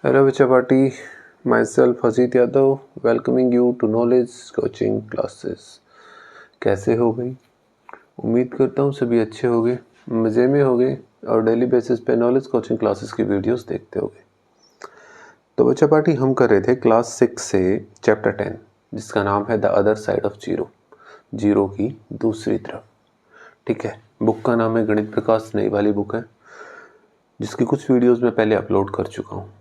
Hello Vichapati, myself Hajit Yadav, welcoming you to Knowledge Coaching Classes। कैसे हो भाई? उम्मीद करता हूँ सभी अच्छे होंगे, मज़े में होंगे और डेली बेसिस पे नॉलेज कोचिंग क्लासेस की वीडियोस देखते होंगे। तो विचपाटी हम कर रहे थे क्लास 6 से चैप्टर 10 जिसका नाम है the other side of zero, zero की दूसरी तरफ। ठीक है, बुक का नाम है गणित प्रकाश, नई वाली बुक है जिसकी कुछ वीडियोस मैं पहले अपलोड कर चुका हूँ।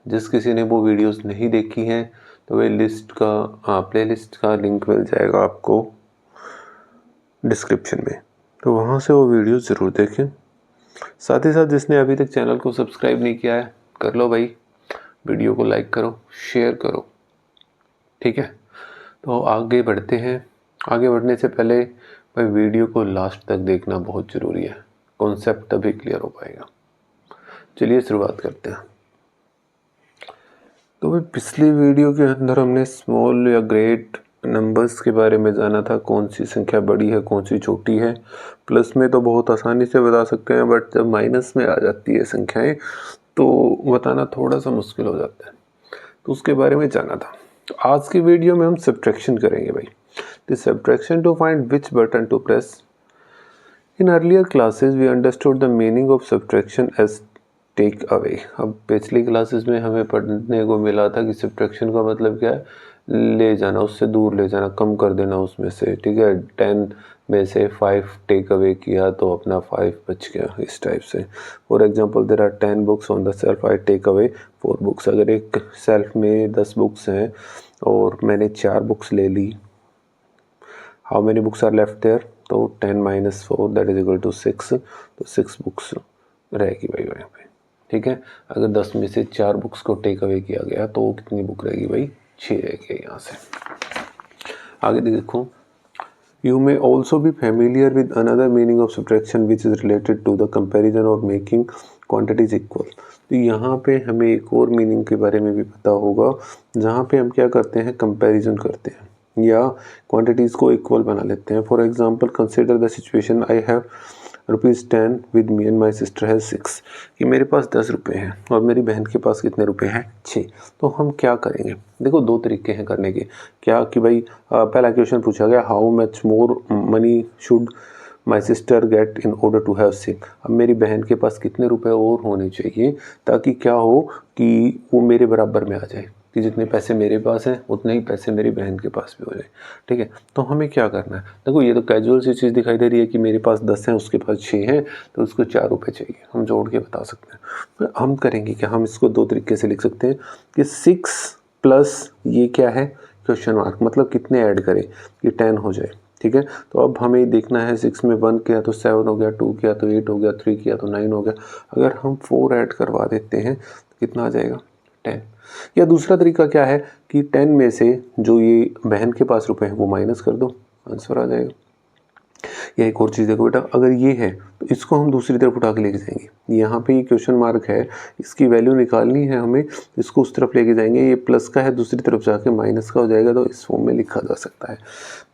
जिस किसी ने वो वीडियोस नहीं देखी हैं तो वे प्लेलिस्ट का लिंक मिल जाएगा आपको डिस्क्रिप्शन में, तो वहाँ से वो वीडियो ज़रूर देखें। साथ ही साथ जिसने अभी तक चैनल को सब्सक्राइब नहीं किया है कर लो भाई, वीडियो को लाइक करो, शेयर करो। ठीक है, तो आगे बढ़ते हैं। आगे बढ़ने से पहले भाई वीडियो को लास्ट तक देखना बहुत ज़रूरी है, कॉन्सेप्ट तभी क्लियर हो पाएगा। चलिए शुरुआत करते हैं। तो भाई पिछली वीडियो के अंदर हमने स्मॉल या ग्रेट नंबर्स के बारे में जाना था, कौन सी संख्या बड़ी है कौन सी छोटी है। प्लस में तो बहुत आसानी से बता सकते हैं, बट जब माइनस में आ जाती है संख्याएं तो बताना थोड़ा सा मुश्किल हो जाता है, तो उसके बारे में जाना था। तो आज की वीडियो में हम सब्ट्रैक्शन करेंगे भाई। The subtraction to find which button to press. In earlier classes we understood the meaning of subtraction as take away. अब पिछली क्लासेस में हमें पढ़ने को मिला था कि सब्ट्रैक्शन का मतलब क्या है, ले जाना, उससे दूर ले जाना, कम कर देना उसमें से। ठीक है, 10 में से 5 टेक अवे किया तो अपना 5 बच गया, इस टाइप से। For example there are 10 books on the shelf, I take away 4 books. अगर एक सेल्फ में 10 बुक्स हैं और मैंने 4 बुक्स ले ली, how many books are left there, तो 10 - 4 दैट इज इक्वल टू 6, तो 6 बुक्स रहेगी भाई वहाँ पे। ठीक है, अगर 10 में से 4 बुक्स को टेक अवे किया गया तो कितनी बुक रहेगी भाई, 6 रहेगी। यहाँ से आगे देखो, you may also be familiar with another meaning of subtraction which is related to the comparison और मेकिंग क्वांटिटीज इक्वल। तो यहाँ पे हमें एक और मीनिंग के बारे में भी पता होगा, जहाँ पे हम क्या करते हैं, कंपेरिजन करते हैं या क्वांटिटीज़ को इक्वल बना लेते हैं। For example consider the situation, I have ₹10 with me and my sister has 6, कि मेरे पास 10 रुपये हैं और मेरी बहन के पास कितने रुपए हैं, 6। तो हम क्या करेंगे, देखो 2 तरीके हैं करने के। क्या कि भाई पहला क्वेश्चन पूछा गया, how much more money should my sister get in order to have 6। अब मेरी बहन के पास कितने रुपए और होने चाहिए ताकि क्या हो कि वो मेरे बराबर में आ जाए, कि जितने पैसे मेरे पास हैं उतने ही पैसे मेरी बहन के पास भी हो जाए। ठीक है, तो हमें क्या करना है, देखो ये तो कैजुअल सी चीज़ दिखाई दे रही है कि मेरे पास 10 हैं उसके पास 6 हैं तो उसको 4 रुपये चाहिए, हम जोड़ के बता सकते हैं। तो हम करेंगे कि हम इसको 2 तरीके से लिख सकते हैं कि 6 प्लस ये क्या है, क्वेश्चन मार्क, मतलब कितने ऐड करें कि 10 हो जाए। ठीक है, तो अब हमें देखना है 6 में 1 किया तो 7 हो गया, 2 किया तो 8 हो गया, 3 किया तो 9 हो गया। अगर हम 4 ऐड करवा देते हैं तो कितना आ जाएगा, 10। या दूसरा तरीका क्या है कि 10 में से जो ये बहन के पास रुपए हैं वो माइनस कर दो, आंसर आ जाएगा। या एक और चीज़ देखो बेटा, अगर ये है तो इसको हम दूसरी तरफ उठा के लेके जाएंगे। यहाँ पे ये क्वेश्चन मार्क है, इसकी वैल्यू निकालनी है हमें, इसको उस तरफ लेके जाएंगे। ये प्लस का है, दूसरी तरफ जाके माइनस का हो जाएगा, तो इस फॉर्म में लिखा जा सकता है।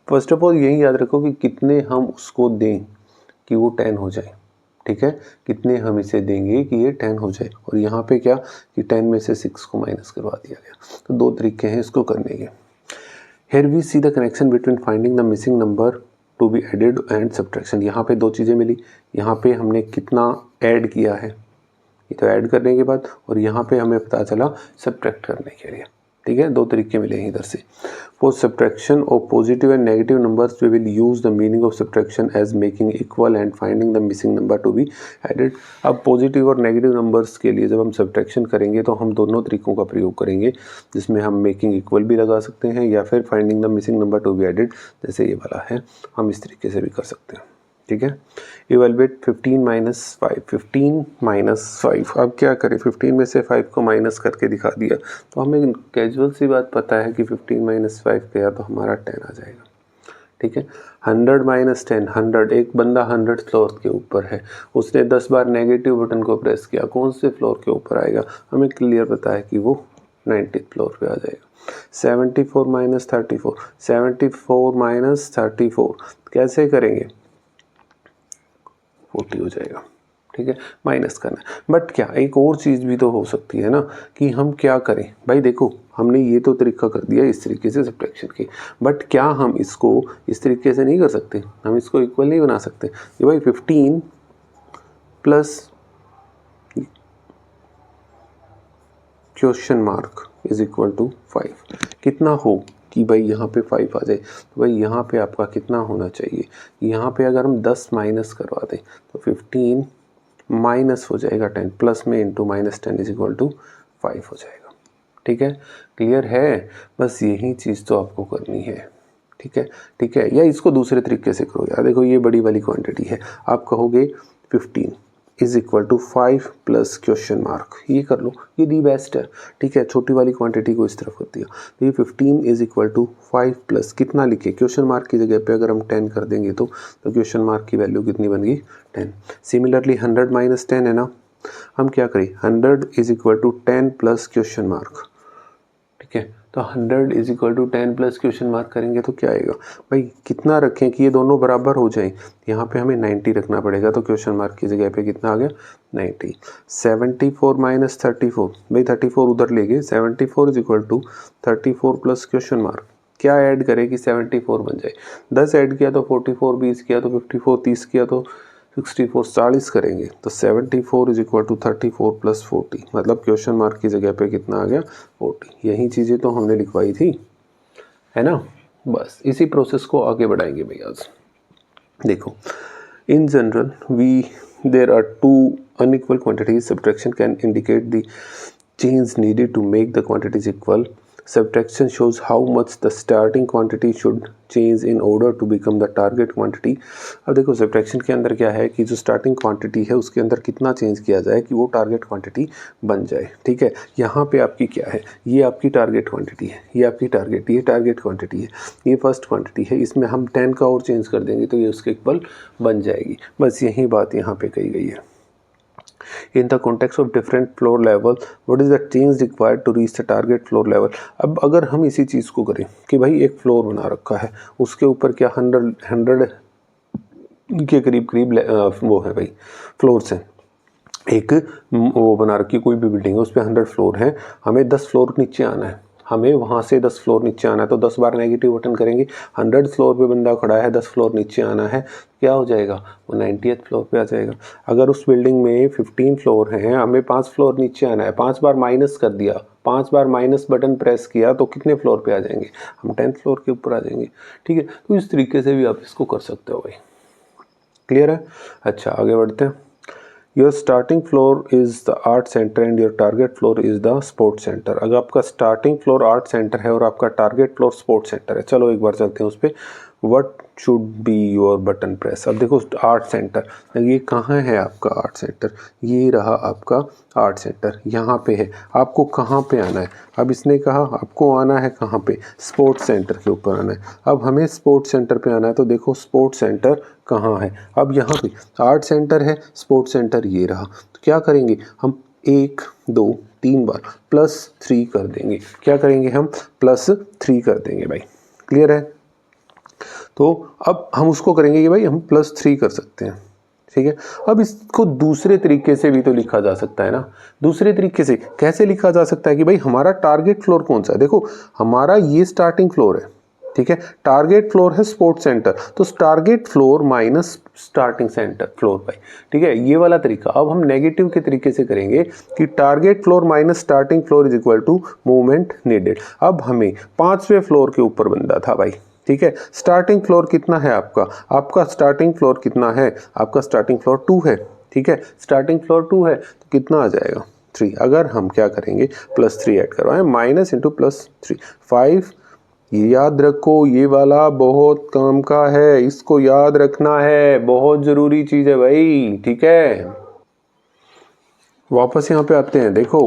फर्स्ट ऑफ ऑल यही याद रखो कि कितने हम उसको दें कि वो 10 हो जाए। ठीक है, कितने हम इसे देंगे कि ये 10 हो जाए, और यहाँ पे क्या कि 10 में से 6 को माइनस करवा दिया गया। तो 2 तरीके हैं इसको करने के। Here we see the connection between finding the missing number to be added and subtraction। यहाँ पे 2 चीज़ें मिली, यहाँ पे हमने कितना ऐड किया है, ये तो ऐड करने के बाद, और यहाँ पे हमें पता चला सब्ट्रैक्ट करने के लिए। ठीक है, 2 तरीके मिले हैं इधर से। For subtraction of positive and negative numbers we will use the meaning of subtraction as making equal and finding the missing number to be added. अब पॉजिटिव और नेगेटिव नंबर्स के लिए जब हम सब्ट्रैक्शन करेंगे तो हम दोनों तरीकों का प्रयोग करेंगे, जिसमें हम मेकिंग इक्वल भी लगा सकते हैं या फिर finding the missing number to be added, जैसे ये वाला है, हम इस तरीके से भी कर सकते हैं। ठीक है, इवेलुएट 15 - 5, 15 - 5। अब क्या करें, 15 में से 5 को माइनस करके दिखा दिया, तो हमें कैजुअल सी बात पता है कि 15 - 5 गया तो हमारा 10 आ जाएगा। ठीक है, 100 - 10, 100, एक बंदा 100 फ्लोर के ऊपर है, उसने 10 बार नेगेटिव बटन को प्रेस किया, कौन से फ्लोर के ऊपर आएगा, हमें क्लियर पता है कि वो 90th फ्लोर पे आ जाएगा। 74 - 34, 74 - 34 कैसे करेंगे, 40 हो जाएगा। ठीक है, माइनस करना है। बट क्या एक और चीज़ भी तो हो सकती है ना कि हम क्या करें भाई, देखो हमने ये तो तरीका कर दिया इस तरीके से सब्ट्रैक्शन की, बट क्या हम इसको इस तरीके से नहीं कर सकते, हम इसको इक्वल नहीं बना सकते कि भाई 15 plus question mark is equal to 5 कितना हो कि भाई यहाँ पे 5 आ जाए, तो भाई यहाँ पे आपका कितना होना चाहिए, यहाँ पे अगर हम 10 माइनस करवा दें तो 15 माइनस हो जाएगा 10 प्लस में इंटू -10 इज इक्वल टू 5 हो जाएगा। ठीक है, क्लियर है, बस यही चीज़ तो आपको करनी है। ठीक है, ठीक है, या इसको दूसरे तरीके से करो यार, देखो ये बड़ी वाली क्वांटिटी है, आप कहोगे 15 is equal to 5 plus question mark, ये कर लो, ये दी बेस्ट है। ठीक है, छोटी वाली क्वांटिटी को इस तरफ कर दिया, तो ये 15 इज इक्वल टू 5 प्लस कितना लिखे, क्वेश्चन मार्क की जगह पे अगर हम 10 कर देंगे तो क्वेश्चन मार्क की वैल्यू कितनी बन गई 10। सिमिलरली 100 माइनस 10 है ना, हम क्या करें 100 is equal to 10 plus question mark. ठीक है, तो 100 is equal to 10 plus question mark करेंगे तो क्या आएगा भाई, कितना रखें कि ये दोनों बराबर हो जाएं, यहाँ पे हमें 90 रखना पड़ेगा, तो क्वेश्चन मार्क की जगह पे कितना आ गया 90। 74 माइनस 34, भाई 34 उधर ले गए, 74 is equal to 34 plus question mark, क्या ऐड करें कि 74 बन जाए, 10 ऐड किया तो 44, 20 किया तो 54, 30 किया तो 64, 40 करेंगे तो 74 इज इक्वल टू 34 प्लस 40, मतलब क्वेश्चन मार्क की जगह पे कितना आ गया 40। यही चीज़ें तो हमने लिखवाई थी, है ना। बस इसी प्रोसेस को आगे बढ़ाएंगे भैया। आज देखो, in general there are two unequal quantities, subtraction can indicate the change needed to make the quantities equal. Subtraction shows how much the starting quantity should change in order to become the target quantity। अब देखो subtraction के अंदर क्या है कि जो starting quantity है उसके अंदर कितना चेंज किया जाए कि वो टारगेट क्वांटिटी बन जाए। ठीक है, यहाँ पे आपकी क्या है, ये आपकी टारगेट क्वांटिटी है, ये आपकी ये टारगेट क्वांटिटी है, ये फर्स्ट क्वांटिटी है, इसमें हम 10 का और चेंज कर देंगे तो ये उसके इक्वल बन जाएगी। बस यही बात यहाँ पे कही गई है। In the context of different floor level, what is the change required to reach the target floor level। अब अगर हम इसी चीज़ को करें कि भाई एक फ्लोर बना रखा है, उसके ऊपर क्या 100 के करीब वो है भाई फ्लोर्स हैं, एक वो बना रखी कोई भी बिल्डिंग है उस पर 100 फ्लोर है, हमें 10 फ्लोर नीचे आना है, हमें वहाँ से 10 फ्लोर नीचे आना है, तो 10 बार नेगेटिव बटन करेंगे, 100 फ्लोर पे बंदा खड़ा है, 10 फ्लोर नीचे आना है, क्या हो जाएगा वो 90th फ्लोर पे आ जाएगा। अगर उस बिल्डिंग में 15 फ्लोर हैं, हमें 5 फ्लोर नीचे आना है, 5 बार माइनस कर दिया, 5 बार माइनस बटन प्रेस किया तो कितने फ्लोर पे आ जाएंगे, हम 10th फ्लोर के ऊपर आ जाएंगे। ठीक है, तो इस तरीके से भी आप इसको कर सकते हो भाई। क्लियर है, अच्छा आगे बढ़ते हैं। Your starting floor is the art centre and your target floor is the sports centre. अगर आपका स्टार्टिंग फ्लोर आर्ट सेंटर है और आपका टारगेट फ्लोर स्पोर्ट्स सेंटर है, चलो एक बार चलते हैं उस पर। What should be your button press. अब देखो आर्ट सेंटर, ये कहाँ है आपका आर्ट सेंटर, ये रहा आपका आर्ट सेंटर, यहाँ पे है, आपको कहाँ पे आना है, अब इसने कहा आपको आना है कहाँ पे, स्पोर्ट्स सेंटर के ऊपर आना है। अब हमें स्पोर्ट्स सेंटर पे आना है, तो देखो स्पोर्ट्स सेंटर कहाँ है, अब यहाँ पे आर्ट सेंटर है, स्पोर्ट्स सेंटर ये रहा, तो क्या करेंगे हम 1 2 3 बार +3 कर देंगे, क्या करेंगे हम +3 कर देंगे भाई। क्लियर है, तो अब हम उसको करेंगे कि भाई हम +3 कर सकते हैं। ठीक है, अब इसको दूसरे तरीके से भी तो लिखा जा सकता है ना। दूसरे तरीके से कैसे लिखा जा सकता है कि भाई हमारा टारगेट फ्लोर कौन सा है, देखो हमारा ये स्टार्टिंग फ्लोर है, ठीक है, टारगेट फ्लोर है स्पोर्ट्स सेंटर, तो target floor minus starting centre floor भाई। ठीक है, ये वाला तरीका। अब हम नेगेटिव के तरीके से करेंगे कि target floor minus starting floor is equal to movement needed. अब हमें 5वें फ्लोर के ऊपर बंदा था भाई, ठीक है, स्टार्टिंग फ्लोर कितना है आपका स्टार्टिंग फ्लोर कितना है, आपका स्टार्टिंग फ्लोर 2 है। ठीक है, स्टार्टिंग फ्लोर 2 है तो कितना आ जाएगा 3। अगर हम क्या करेंगे +3 ऐड करवाएं, माइनस इंटू +3 5। ये याद रखो, ये वाला बहुत काम का है, इसको याद रखना है, बहुत ज़रूरी चीज़ है भाई। ठीक है, वापस यहाँ पे आते हैं। देखो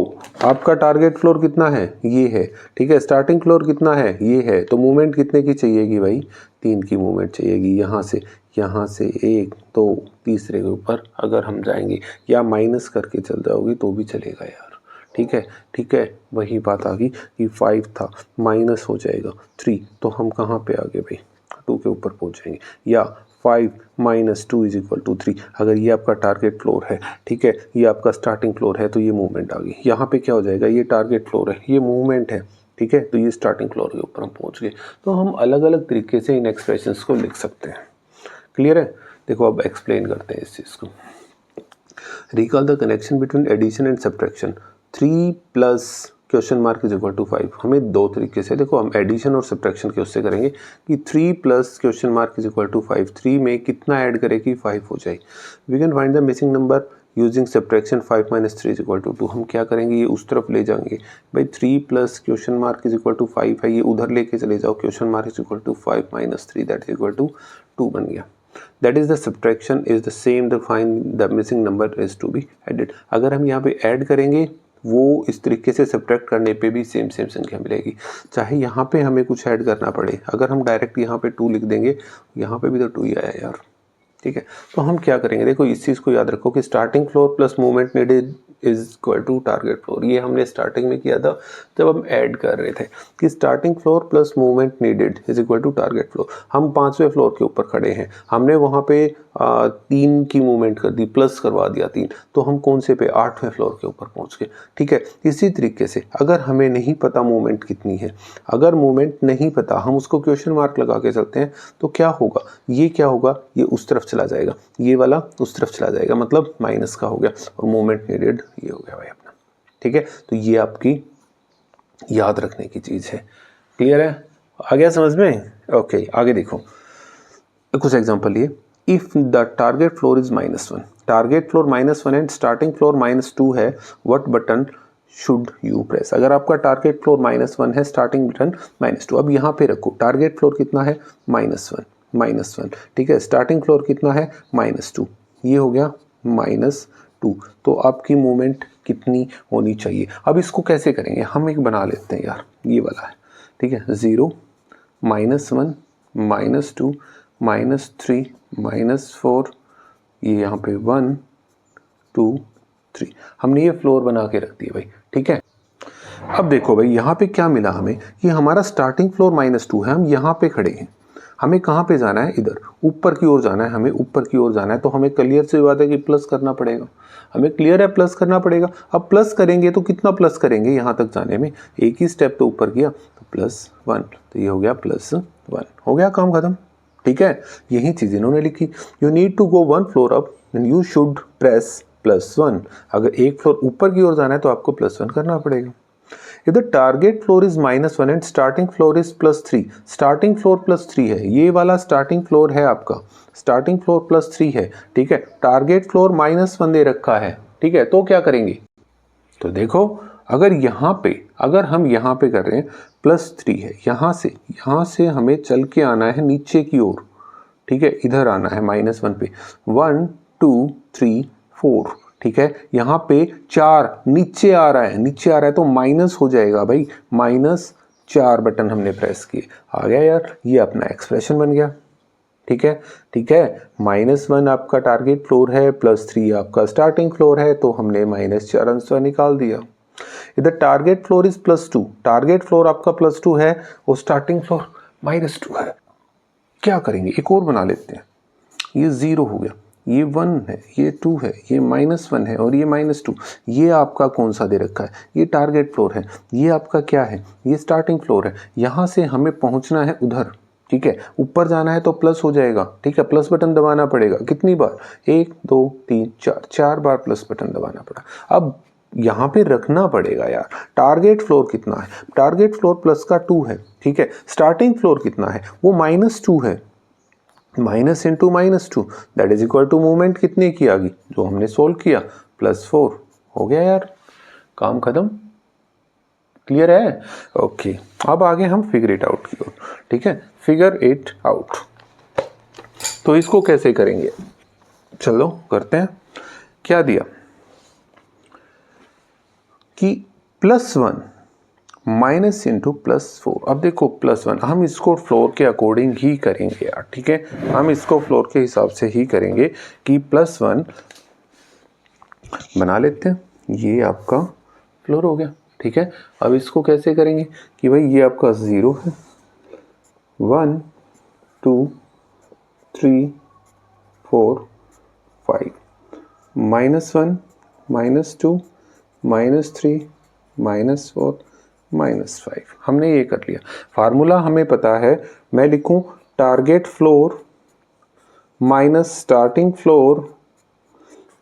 आपका टारगेट फ्लोर कितना है, ये है, ठीक है, स्टार्टिंग फ्लोर कितना है, ये है, तो मूवमेंट कितने की चाहिएगी भाई, 3 की मूवमेंट चाहिएगी। यहाँ से 1 2 तीसरे के ऊपर अगर हम जाएंगे या माइनस करके चल जाओगे तो भी चलेगा यार। ठीक है, ठीक है, वही बात आ गई कि 5 था, माइनस हो जाएगा 3, तो हम कहाँ पे आ गए भाई 2 के ऊपर पहुँच जाएंगे, या 5 माइनस 2 इज इक्वल टू 3। अगर ये आपका टारगेट फ्लोर है, ठीक है, ये आपका स्टार्टिंग फ्लोर है, तो ये मूवमेंट आ गई। यहाँ पे क्या हो जाएगा, ये टारगेट फ्लोर है, ये मूवमेंट है, ठीक है, तो ये स्टार्टिंग फ्लोर के ऊपर हम पहुँच गए। तो हम अलग अलग तरीके से इन एक्सप्रेशंस को लिख सकते हैं। क्लियर है? देखो अब एक्सप्लेन करते हैं इस चीज़ को। Recall the connection between addition and subtraction. 3 plus question mark is equal to 5। हमें दो तरीके से, देखो हम एडिशन और सब्ट्रैक्शन के उससे करेंगे कि 3 plus question mark is equal to 5। 3 में कितना ऐड करे कि 5 हो जाए। We can find the missing number using subtraction. 5 minus 3 is equal to 2। हम क्या करेंगे, ये उस तरफ ले जाएंगे भाई। 3 plus question mark is equal to 5 है, ये उधर लेके चले जाओ। Question mark is equal to 5 minus 3 that is equal to 2 बन गया। That is the subtraction is the same, the find the missing number is to be added। अगर हम यहाँ पे ऐड करेंगे वो इस तरीके से सब्ट्रैक्ट करने पे भी सेम संख्या मिलेगी, चाहे यहाँ पे हमें कुछ ऐड करना पड़े। अगर हम डायरेक्ट यहाँ पे 2 लिख देंगे, यहाँ पे भी तो 2 ही आया यार, ठीक है। तो हम क्या करेंगे, देखो इस चीज़ को याद रखो कि starting floor plus movement needed is equal to target floor. ये हमने स्टार्टिंग में किया था जब हम ऐड कर रहे थे कि starting floor plus movement needed is equal to target floor. हम 5वें फ्लोर के ऊपर खड़े हैं, हमने वहाँ पे 3 की मूवमेंट कर दी, प्लस करवा दिया 3, तो हम कौन से पे 8वें फ्लोर के ऊपर पहुँच गए, ठीक है। इसी तरीके से अगर हमें नहीं पता मूवमेंट कितनी है, अगर मूवमेंट नहीं पता, हम उसको क्वेश्चन मार्क लगा के चलते हैं, तो क्या होगा, ये क्या होगा, ये उस तरफ चला जाएगा, ये वाला उस तरफ चला जाएगा, मतलब माइनस का हो गया, और मूवमेंट नीडेड ये हो गया भाई अपना, ठीक है। तो ये आपकी याद रखने की चीज़ है। क्लियर है? आ गया समझ में? ओके, आगे देखो कुछ एग्जांपल लिए। If the target floor is -1, target floor -1 and starting floor -2 है, what button should you press. अगर आपका टारगेट फ्लोर -1 है, स्टार्टिंग बटन -2। अब यहाँ पे रखो टारगेट फ्लोर कितना है, -1, ठीक है। स्टार्टिंग फ्लोर कितना है, -2, ये हो गया -2। तो आपकी मूवमेंट कितनी होनी चाहिए। अब इसको कैसे करेंगे, हम एक बना लेते हैं यार, ये वाला है, ठीक है। 0, -1, -2, -3, -4, ये यहाँ पे 1, 2, 3, हमने ये फ्लोर बना के रख दिए भाई, ठीक है। अब देखो भाई यहाँ पे क्या मिला हमें कि हमारा स्टार्टिंग फ्लोर -2 है, हम यहाँ पे खड़े हैं, हमें कहाँ पे जाना है, इधर ऊपर की ओर जाना है, हमें ऊपर की ओर जाना है। तो हमें क्लियर से बात है कि प्लस करना पड़ेगा, हमें क्लियर है प्लस करना पड़ेगा। अब प्लस करेंगे तो कितना प्लस करेंगे, यहाँ तक जाने में एक ही स्टेप तो ऊपर किया, तो +1, तो ये हो गया +1, हो गया काम खत्म, ठीक है। यही चीज़ इन्होंने लिखी, you need to go 1 floor up and you should press +1। अगर एक फ्लोर ऊपर की ओर जाना है तो आपको +1 करना पड़ेगा। If the target floor is -1 and starting floor is +3, starting floor +3 है, ये वाला starting floor है आपका, starting floor +3 है, ठीक है। टारगेट फ्लोर -1 दे रखा है, ठीक है। तो क्या करेंगे, तो देखो अगर यहाँ पे, अगर हम यहाँ पे कर रहे हैं +3 है, यहाँ से हमें चल के आना है नीचे की ओर, ठीक है, इधर आना है -1 पे, 1, 2, 3, 4, ठीक है। यहाँ पे 4 नीचे आ रहा है, तो माइनस हो जाएगा भाई, -4 बटन हमने प्रेस किए, आ गया यार, ये अपना एक्सप्रेशन बन गया, ठीक है, ठीक है। -1 आपका टारगेट फ्लोर है, +3 आपका स्टार्टिंग फ्लोर है, तो हमने -4 आंसर निकाल दिया। इधर target floor is +2, target floor आपका +2 है और स्टार्टिंग फ्लोर -2 है। क्या करेंगे, एक और बना लेते हैं, ये 0 हो गया, ये 1 है, ये 2 है, ये -1 है और ये -2। ये आपका कौन सा दे रखा है, ये टारगेट फ्लोर है, ये आपका क्या है, ये स्टार्टिंग फ्लोर है। यहाँ से हमें पहुँचना है उधर, ठीक है, ऊपर जाना है तो प्लस हो जाएगा, ठीक है। प्लस बटन दबाना पड़ेगा, कितनी बार, 1, 2, 3, 4 बार प्लस बटन दबाना पड़ा। अब यहाँ पे रखना पड़ेगा यार, टारगेट फ्लोर कितना है, टारगेट फ्लोर प्लस का 2 है, ठीक है। स्टार्टिंग फ्लोर कितना है, वो -2 है, minus into -2 that is equal to movement कितने की आ गई, जो हमने सोल्व किया, +4, हो गया यार, काम खत्म। क्लियर है? ओके, अब आगे हम फिगर इट आउट की ओर, ठीक है, फिगर इट आउट। तो इसको कैसे करेंगे, चलो करते हैं। क्या दिया कि +1 माइनस इंटू +4। अब देखो +1, हम इसको फ्लोर के अकॉर्डिंग ही करेंगे यार, ठीक है, हम इसको फ्लोर के हिसाब से ही करेंगे कि +1 बना लेते हैं, ये आपका फ्लोर हो गया, ठीक है। अब इसको कैसे करेंगे कि भाई ये आपका 0 है, 1, 2, 3, 4 5, -1 -2 -3 -4 -5। हमने ये कर लिया। फार्मूला हमें पता है, मैं लिखूं target floor minus starting floor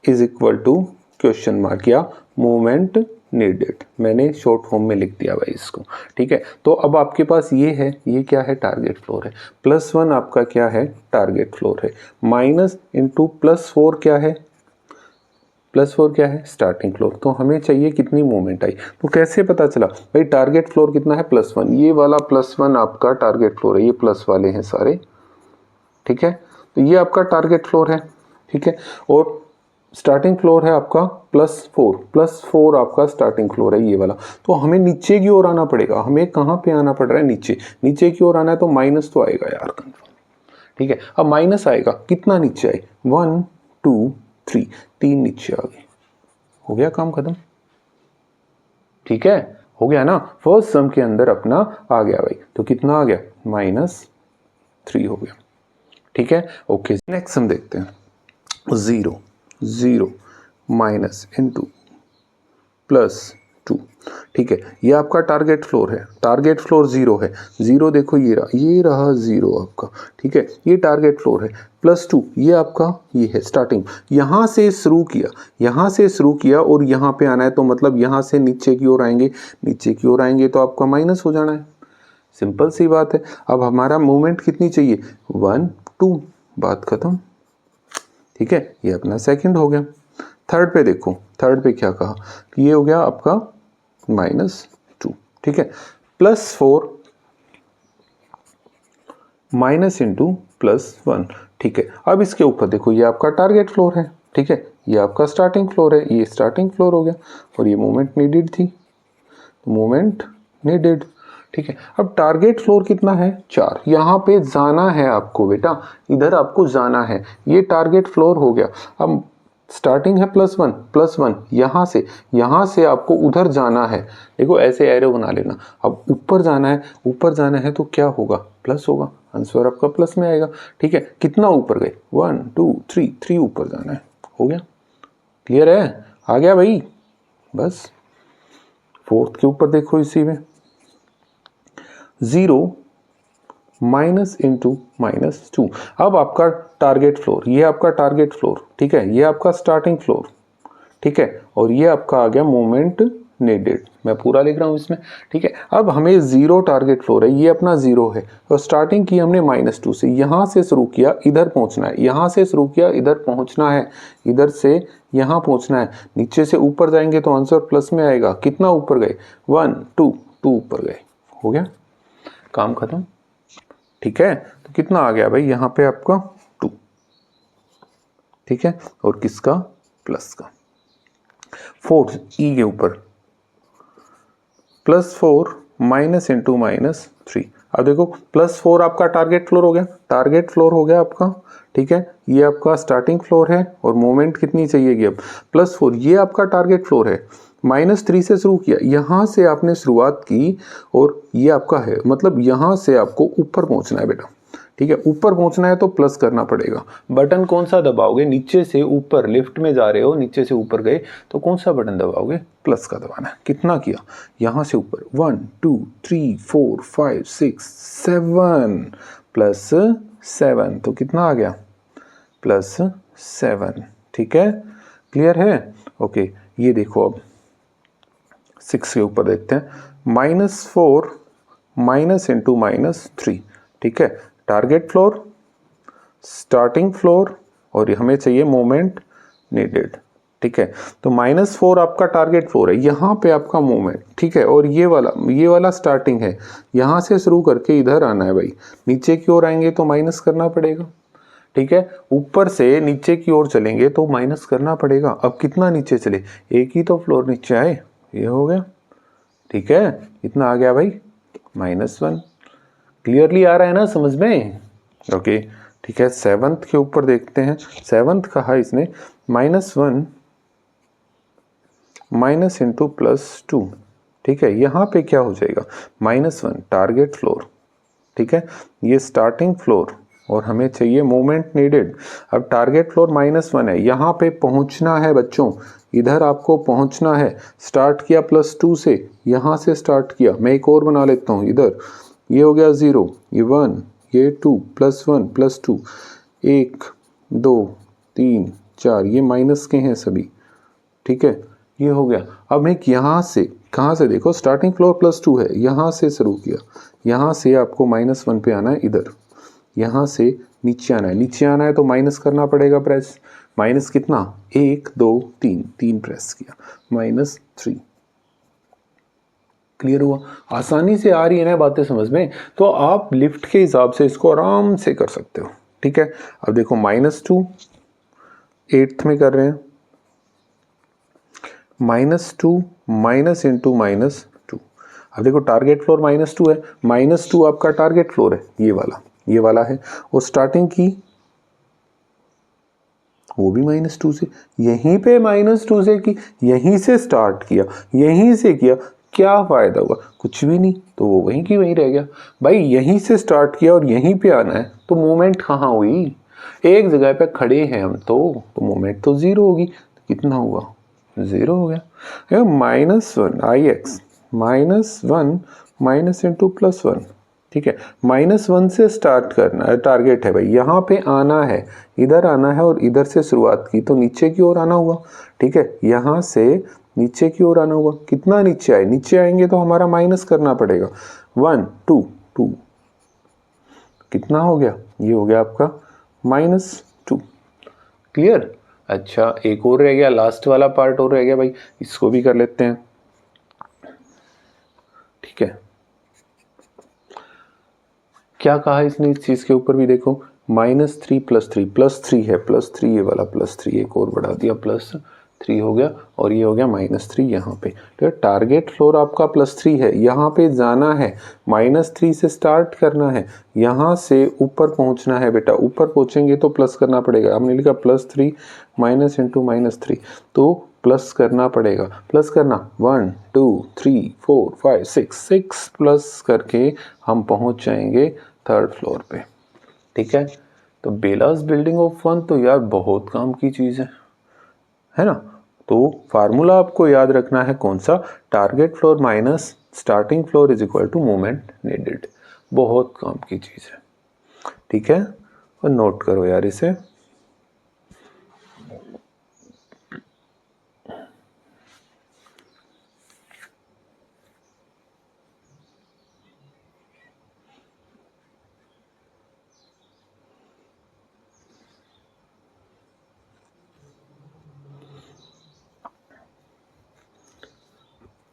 is equal to question mark या मोमेंट नीडेड। मैंने शॉर्ट फॉर्म में लिख दिया भाई इसको, ठीक है। तो अब आपके पास ये है, ये क्या है, टारगेट फ्लोर है। +1 आपका क्या है, टारगेट फ्लोर है। माइनस इंटू +4 क्या है, +4 क्या है, स्टार्टिंग फ्लोर। तो हमें चाहिए कितनी मूवमेंट आई। तो कैसे पता चला भाई, टारगेट फ्लोर कितना है, +1। ये वाला +1 आपका टारगेट फ्लोर है, ये प्लस वाले हैं सारे, ठीक है। तो ये आपका टारगेट फ्लोर है, ठीक है। और स्टार्टिंग फ्लोर है आपका +4 आपका स्टार्टिंग फ्लोर है ये वाला। तो हमें नीचे की ओर आना पड़ेगा। हमें कहाँ पे आना पड़ रहा है, नीचे की ओर आना है। तो माइनस तो आएगा यार कंफर्म, ठीक है। अब माइनस आएगा, कितना नीचे आए, 1 2 3, 3 नीचे आ गए। हो गया काम खत्म, ठीक है, हो गया ना। फर्स्ट सम के अंदर अपना आ गया भाई। तो कितना आ गया, -3 हो गया, ठीक है। ओके, नेक्स्ट सम देखते हैं। 0 0 माइनस इंटू +2, ठीक है। ये आपका टारगेट फ्लोर है, टारगेट फ्लोर 0 है। 0 देखो ये रहा 0 आपका, ठीक है। ये टारगेट फ्लोर है। +2 ये आपका, ये है स्टार्टिंग। यहाँ से शुरू किया और यहाँ पे आना है। तो मतलब यहाँ से नीचे की ओर आएंगे तो आपका माइनस हो जाना है। सिंपल सी बात है। अब हमारा मूवमेंट कितनी चाहिए, 1 2, बात खत्म, ठीक है। ये अपना सेकंड हो गया। थर्ड पे देखो, थर्ड पे क्या कहा, ये हो गया आपका -2, ठीक है। +4 माइनस इंटू +1, ठीक है। अब इसके ऊपर देखो, ये आपका टारगेट फ्लोर है, ठीक है। ये आपका स्टार्टिंग फ्लोर है, ये स्टार्टिंग फ्लोर हो गया। और ये मूवमेंट नीडेड थी, मूवमेंट नीडेड, ठीक है। अब टारगेट फ्लोर कितना है, 4। यहाँ पे जाना है आपको बेटा, इधर आपको जाना है। ये टारगेट फ्लोर हो गया। अब स्टार्टिंग है +1 यहाँ से आपको उधर जाना है। देखो ऐसे एरो बना लेना। अब ऊपर जाना है तो क्या होगा, प्लस होगा। आंसर आपका प्लस में आएगा, ठीक है। कितना ऊपर गए, 1 2 3 ऊपर जाना है। हो गया, क्लियर है, आ गया भाई। बस फोर्थ के ऊपर देखो, इसी में 0 माइनस इंटू -2। अब आपका टारगेट फ्लोर, ये आपका टारगेट फ्लोर, ठीक है। ये आपका स्टार्टिंग फ्लोर, ठीक है। और ये आपका आ गया मोमेंट नीडेड। मैं पूरा लिख रहा हूं इसमें, ठीक है। अब हमें 0 टारगेट फ्लोर है, ये अपना 0 है। और स्टार्टिंग की हमने -2 से, यहां से शुरू किया, इधर पहुंचना है। यहां से शुरू किया, इधर पहुंचना है। इधर से यहां पहुंचना है। नीचे से ऊपर जाएंगे तो आंसर प्लस में आएगा। कितना ऊपर गए, 1 2 ऊपर गए। हो गया, काम खत्म, ठीक है। तो कितना आ गया भाई, यहाँ पे आपका 2, ठीक है। और किसका, प्लस का। फोर्थ ई के ऊपर +4 माइनस इंटू -3। अब देखो +4 आपका टारगेट फ्लोर हो गया, आपका, ठीक है। ये आपका स्टार्टिंग फ्लोर है। और मोमेंट कितनी चाहिएगी अब, +4। ये आपका टारगेट फ्लोर है। -3 से शुरू किया, यहाँ से आपने शुरुआत की और ये आपका है, मतलब यहाँ से आपको ऊपर पहुँचना है बेटा, ठीक है। ऊपर पहुंचना है तो प्लस करना पड़ेगा। बटन कौन सा दबाओगे, नीचे से ऊपर, लिफ्ट में जा रहे हो, नीचे से ऊपर गए तो कौन सा बटन दबाओगे, प्लस का दबाना है। कितना किया, यहाँ से ऊपर 1 2 3 4 5 6 7 +7। तो कितना आ गया, +7, ठीक है। क्लियर है, ओके। ये देखो अब 6 के ऊपर देखते हैं। -4 माइनस इंटू -3, ठीक है। टारगेट फ्लोर, स्टार्टिंग फ्लोर, और हमें चाहिए मोमेंट नीडेड, ठीक है। तो -4 आपका टारगेट फ्लोर है, यहाँ पे आपका मोमेंट, ठीक है। और ये वाला स्टार्टिंग है, यहाँ से शुरू करके इधर आना है भाई। नीचे की ओर आएंगे तो माइनस करना पड़ेगा, ठीक है। ऊपर से नीचे की ओर चलेंगे तो माइनस करना पड़ेगा। अब कितना नीचे चले, एक ही तो फ्लोर नीचे आए, ये हो गया, ठीक है। कितना आ गया भाई, -1। क्लियरली आ रहा है ना समझ में, ओके, ठीक है। 7th के ऊपर देखते हैं। 7th कहा इसने -1 माइनस इंटू +2, ठीक है। यहाँ पे क्या हो जाएगा, -1 टारगेट फ्लोर, ठीक है। ये स्टार्टिंग फ्लोर, और हमें चाहिए मोमेंट नीडेड। अब टारगेट फ्लोर -1 है, यहाँ पे पहुँचना है बच्चों, इधर आपको पहुँचना है। स्टार्ट किया +2 से, यहाँ से स्टार्ट किया। मैं एक और बना लेता हूँ इधर, ये हो गया 0, ये 1, ये 2, +1 +2, 1 2 3 4, ये माइनस के हैं सभी, ठीक है, ये हो गया। अब एक यहाँ से, कहाँ से देखो, स्टार्टिंग फ्लोर +2 है, यहाँ से शुरू किया, यहाँ से आपको -1 पे आना है इधर, यहाँ से नीचे आना है, नीचे आना है तो माइनस करना पड़ेगा प्रेस। माइनस कितना, 1 2 3, 3 प्रेस किया, -3। क्लियर हुआ? आसानी से आ रही है ना बातें समझ में, तो आप लिफ्ट के हिसाब से इसको आराम से कर सकते हो, ठीक है। अब देखो -2 8th में कर रहे हैं, -2 माइनस इंटू -2। अब देखो टारगेट फ्लोर -2 है, -2 आपका टारगेट फ्लोर है, ये वाला है, और स्टार्टिंग की वो भी -2 से, यहीं पे -2 से की, यहीं से स्टार्ट किया, यहीं से किया, क्या फायदा हुआ? कुछ भी नहीं, तो वो वहीं की वहीं रह गया। भाई यहीं से स्टार्ट किया और यहीं पे आना है, तो मूवमेंट कहाँ हुई? एक जगह पे खड़े हैं हम तो मूवमेंट तो 0 होगी। कितना हुआ? 0 हो गया। -1 IX -1 माइनस इंटू +1, ठीक है। -1 से स्टार्ट करना है, टारगेट है भाई, यहाँ पे आना है, इधर आना है, और इधर से शुरुआत की तो नीचे की ओर आना हुआ, ठीक है। यहाँ से नीचे की ओर आना हुआ, कितना नीचे आए? नीचे आएंगे तो हमारा माइनस करना पड़ेगा, 1 2 2, कितना हो गया? ये हो गया आपका -2। क्लियर? अच्छा, एक और रह गया, लास्ट वाला पार्ट और रह गया भाई, इसको भी कर लेते हैं, ठीक है। क्या कहा इसने इस चीज के ऊपर भी देखो, -3 +3 है, +3 ये वाला +3 एक और बढ़ा दिया, +3 हो गया, और ये हो गया -3 यहाँ पे। तो टारगेट फ्लोर आपका +3 है, यहाँ पे जाना है, -3 से स्टार्ट करना है, यहाँ से ऊपर पहुँचना है बेटा, ऊपर पहुँचेंगे तो प्लस करना पड़ेगा। हमने लिखा +3 माइनस इंटू -3, तो प्लस करना पड़ेगा, प्लस करना 1 2 3 4 5 6 प्लस करके हम पहुँच जाएंगे 3rd फ्लोर पे, ठीक है। तो बेलास बिल्डिंग ऑफ 1 तो यार बहुत काम की चीज़ है ना। तो फार्मूला आपको याद रखना है कौन सा, target floor minus starting floor is equal to moment needed. बहुत काम की चीज़ है, ठीक है, और नोट करो यार इसे।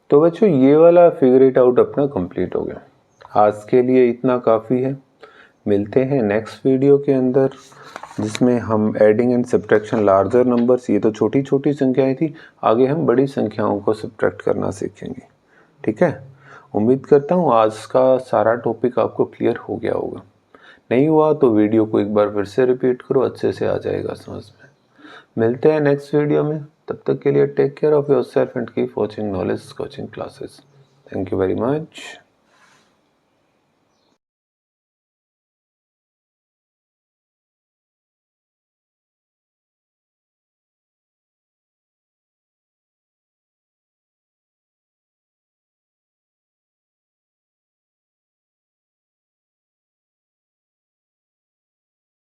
तो बच्चों ये वाला फिगर इट आउट अपना कंप्लीट हो गया। आज के लिए इतना काफ़ी है। मिलते हैं नेक्स्ट वीडियो के अंदर, जिसमें हम adding and subtraction larger numbers, ये तो छोटी छोटी संख्याएं थी, आगे हम बड़ी संख्याओं को सब्ट्रैक्ट करना सीखेंगे, ठीक है। उम्मीद करता हूँ आज का सारा टॉपिक आपको क्लियर हो गया होगा। नहीं हुआ तो वीडियो को एक बार फिर से रिपीट करो, अच्छे से आ जाएगा समझ में। मिलते हैं नेक्स्ट वीडियो में, तब तक के लिए take care of yourself and keep watching knowledge coaching classes. Thank you very much.